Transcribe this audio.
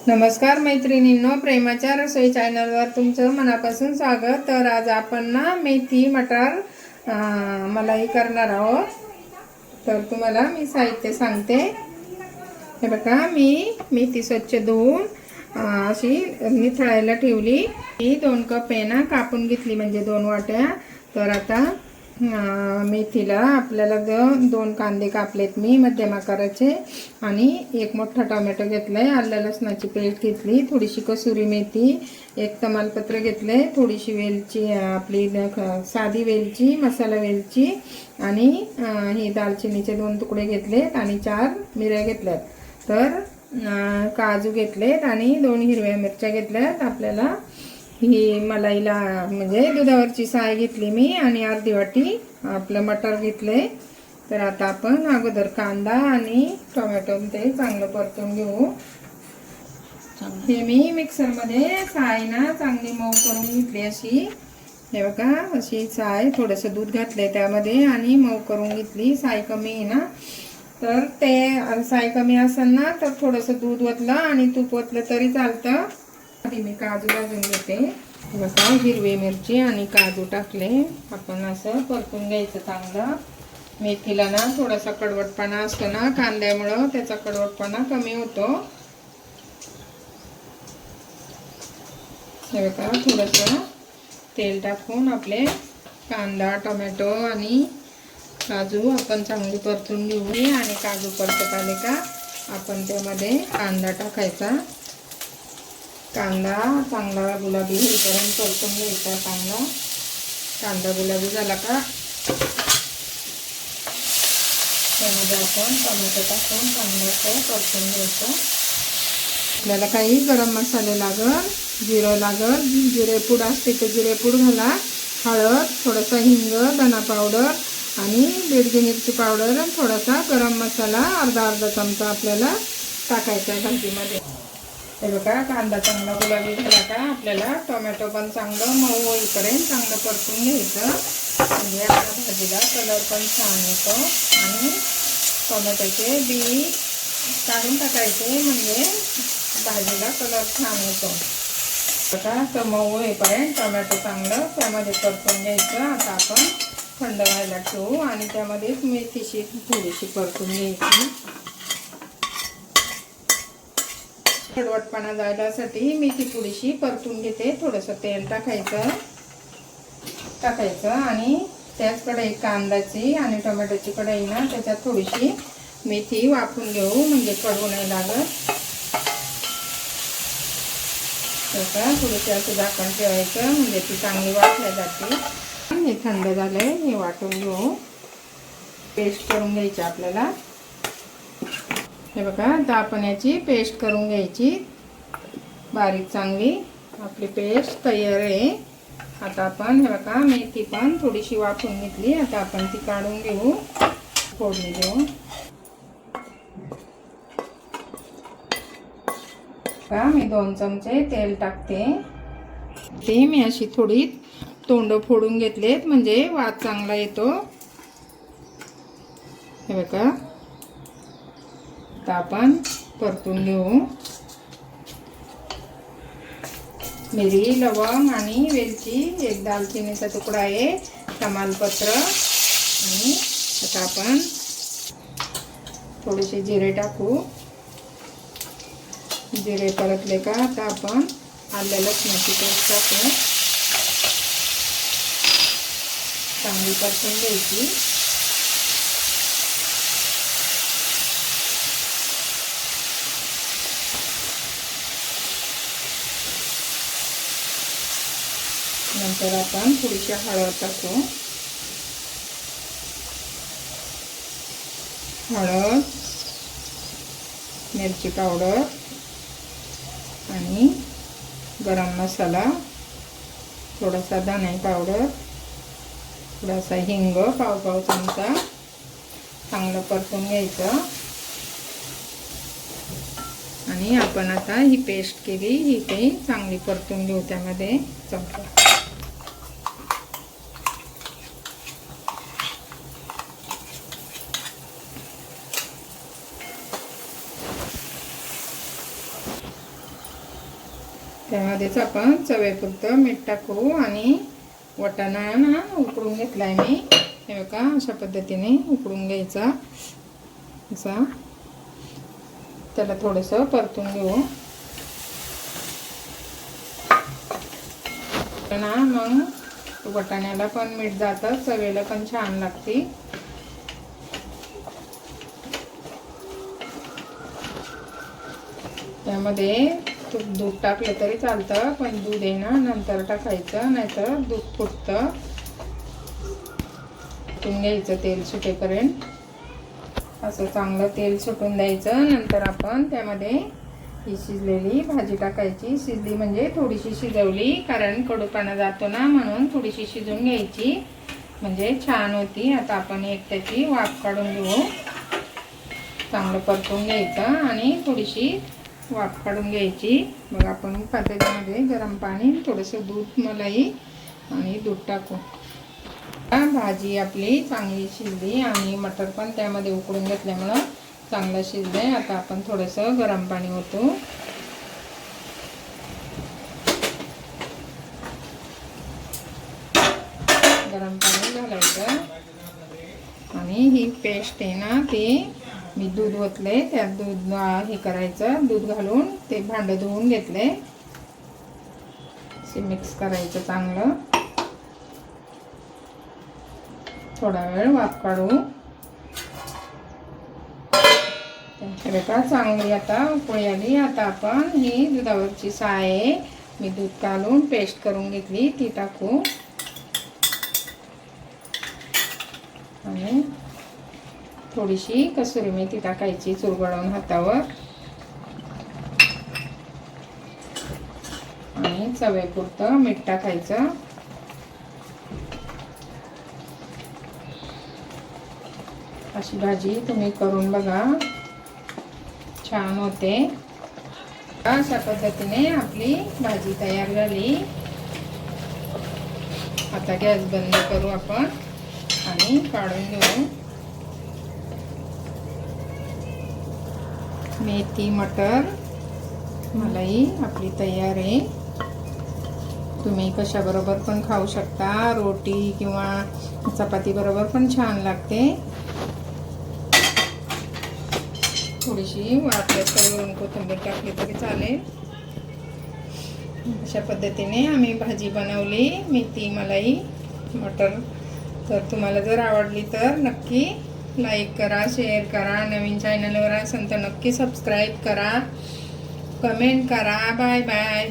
नमस्कार मैत्रिणींनो, प्रेमाच्या रसोई चॅनलवर तुमचं मनापासून स्वागत। तर आज आपण ना मेथी मटार मलाई करणार आहोत। तर तुम्हाला मी साहित्य सांगते। हे बघा, मी मेथी स्वच्छ धुवून अशी निथळायला ठेवली। ही 2 कप आहे ना कापून घेतली, म्हणजे 2 वाट्या। तर आता मेथीला आपल्याला 2 कांदे कापलेत मी मध्यम आकाराचे, आणि 1 मोठा टोमॅटो घेतलाय, आलं लसणाची पेस्ट घेतली, थोडीशी कसुरी मेथी, 1 तमालपत्र घेतले, थोडीशी वेलची, आपली साधी वेलची, मसाला वेलची, आणि हे दालचिनीचे 2 तुकडे घेतलेत, आणि 4 मिऱ्या घेतल्यात। तर काजू घेतलेत, आणि 2 हिरव्या मिरच्या घेतल्यात। आपल्याला ही मलाईला म्हणजे दुधावरची साय घेतली मी, आणि अर्धी वाटी आपलं मटर घेतले। तर आता आपण अगोदर कांदा आणि टोमॅटो ते चांगलं परतून घेऊ। हे मी मिक्सरमध्ये साय ना चांगली मऊ करून घेतली अशी। हे बघा, अशी साय, थोडंसं दूध घातले त्यामध्ये आणि मऊ करून घेतली। साय कमी आहे ना, तर ते साय कमी असेल ना तर थोडंसं दूध ओतलं आणि तूप ओतलं तरी चालतं। आधी मी काजू भाजून घेते। बघा, हिरवी मिरची आणि काजू टाकले, आपण असं परतून घ्यायचं चांगलं। मेथीला ना थोडासा कडवटपणा असतो ना कांद्यामुळं, त्याचा कडवटपणा कमी होतो। हे बघा, थोडंसं तेल टाकून आपले कांदा, टोमॅटो आणि काजू आपण चांगली परतून घेऊ। आणि काजू परतत आले का आपण त्यामध्ये कांदा टाकायचा। कांदा चांगला गुलाबी होईपर्यंत परतून घ्यायचा चांगला। कांदा गुलाबी झाला का त्यामध्ये आपण टोमॅटो टाकून चांगलं परतून घ्यायचं। आपल्याला काही गरम मसाले लागल, जिरं लागल, जिरे पूड असते तर जिरे पूड घाला, हळद, थोडासा हिंग, धना पावडर आणि बेडगी मिरची पावडर, थोडासा गरम मसाला अर्धा चमचा आपल्याला टाकायचा आहे भाजीमध्ये। हे बघा, कांदा चांगला गुलाबी झाला का आपल्याला टोमॅटो पण चांगलं मऊ होईपर्यंत चांगलं परतून घ्यायचं, म्हणजे आपल्या भाजीला कलर पण छान येतो। आणि टोमॅटोचे बी काढून टाकायचे, म्हणजे भाजीला कलर छान येतो। बघा, तर मऊ होईपर्यंत टोमॅटो चांगलं त्यामध्ये परतून घ्यायचं। आता आपण थंड व्हायला ठेवू, आणि त्यामध्येच मेथीशी थोडीशी परतून घ्यायची। कडवटपणा जाण्यासाठी मेथी थोडीशी परतून घेते। थोडंसं तेल टाकायचं, आणि त्याच कढईत कांद्याची आणि टोमॅटोची कढई ना त्याच्यात थोडीशी मेथी वाफून घेऊ, म्हणजे कडू नाही लागत। त्याचा थोडंसं असं झाकण ठेवायचं, म्हणजे ती चांगली वाफल्या जाते। हे थंड झालंय, हे वाटून घेऊ। पेस्ट करून घ्यायची आपल्याला। हे बघा, आता आपण याची पेस्ट करून घ्यायची बारीक चांगली। आपली पेस्ट तयार आहे। आता आपण हे बघा, मेथी पण थोडीशी वाफून घेतली, आता आपण ती काढून घेऊ, फोडणी देऊ। का मी 2 चमचे तेल टाकते। ते मी अशी थोडी तोंड फोडून घेतलेत, म्हणजे वास चांगला येतो। हे बघा, आता आपण परतून घेऊ। मिरी, लवंग आणि वेलची, 1 दालचिनीचा तुकडा आहे, तमालपत्र, आणि आता आपण थोडेसे जिरे टाकू। जिरे परतले का आता आपण आलं लसणाची पेस्ट टाकू, चांगली परतून घ्यायची। नंतर आपण थोडीशी हळद टाकू, हळद, मिरची पावडर आणि गरम मसाला, थोडासा धने पावडर, थोडासा हिंग, पाव चमचा, चांगलं परतून घ्यायचं। आणि आपण आता ही पेस्ट केली ही ते चांगली परतून घेऊ त्यामध्ये चमचा। त्यामध्येच आपण चवीपुरतं मीठ टाकू आणि वाटाणा ना उकडून घेतलाय मी. हे बघा अशा पद्धतीने उकडून घ्यायचा. असा त्याला थोडंसं परतून घेऊ ना. मग वाटाण्याला पण मीठ जातं, चवीला पण छान लागते. त्यामध्ये दूध टाकलं तरी चालतं, पण दूध आहे ना नंतर टाकायचं, नाहीतर दूध फुटतं. सुटून घ्यायचं तेल सुटेपर्यंत. असं चांगलं तेल सुटून द्यायचं. नंतर आपण त्यामध्ये ही शिजलेली भाजी टाकायची. शिजली म्हणजे थोडीशी शिजवली, कारण कडूपणा जातो ना, म्हणून थोडीशी शिजवून घ्यायची म्हणजे छान होती. आता आपण एक त्याची वाफ काढून घेऊ. चांगलं परतून घ्यायचं आणि थोडीशी वाफ काढून घ्यायची. मग आपण पातेल्यामध्ये गरम पाणी, थोडंसं दूध, मलाई आणि दूध टाकू. भाजी आपली चांगली शिजली आणि मटर पण त्यामध्ये उकडून घेतल्यामुळं चांगलं शिजलंय. आता आपण थोडंसं गरम पाणी ओतू. गरम पाणी घालायचं आणि ही पेस्ट आहे ना, ती मी दूध ओतले, त्यात दूध हे करायचं. दूध घालून ते भांडं धुवून घेतले. मिक्स करायचं चांगलं. थोडा वेळ वाफ काढू. बघा चांगली आता उकळी आली. आता आपण ही दुधावरची साय आहे, मी दूध काढून पेस्ट करून घेतली, ती टाकू. आणि थोडीशी कसुरी मेथी टाकायची चुरगळून हातावर. आणि चवीपुरतं मीठ टाकायचं. अशी भाजी तुम्ही करून बघा, छान होते. अशा पद्धतीने आपली भाजी तयार झाली. आता गॅस बंद करू आपण आणि काढून घेऊ. मेथी मटर मलाई आपली तयार आहे. तुम्ही कशाबरोबर पण खाऊ शकता, रोटी किंवा चपाती बरोबर पण छान लागते. थोडीशी वाटल्यास वरून कोथिंबीर टाकली तरी चालेल. अशा पद्धतीने आम्ही भाजी बनवली, मेथी मलाई मटर. तर तुम्हाला जर आवडली तर नक्की लाईक करा, शेअर करा. नवीन चॅनलवर असेल तर नक्की सबस्क्राईब करा, कमेंट करा. Bye bye.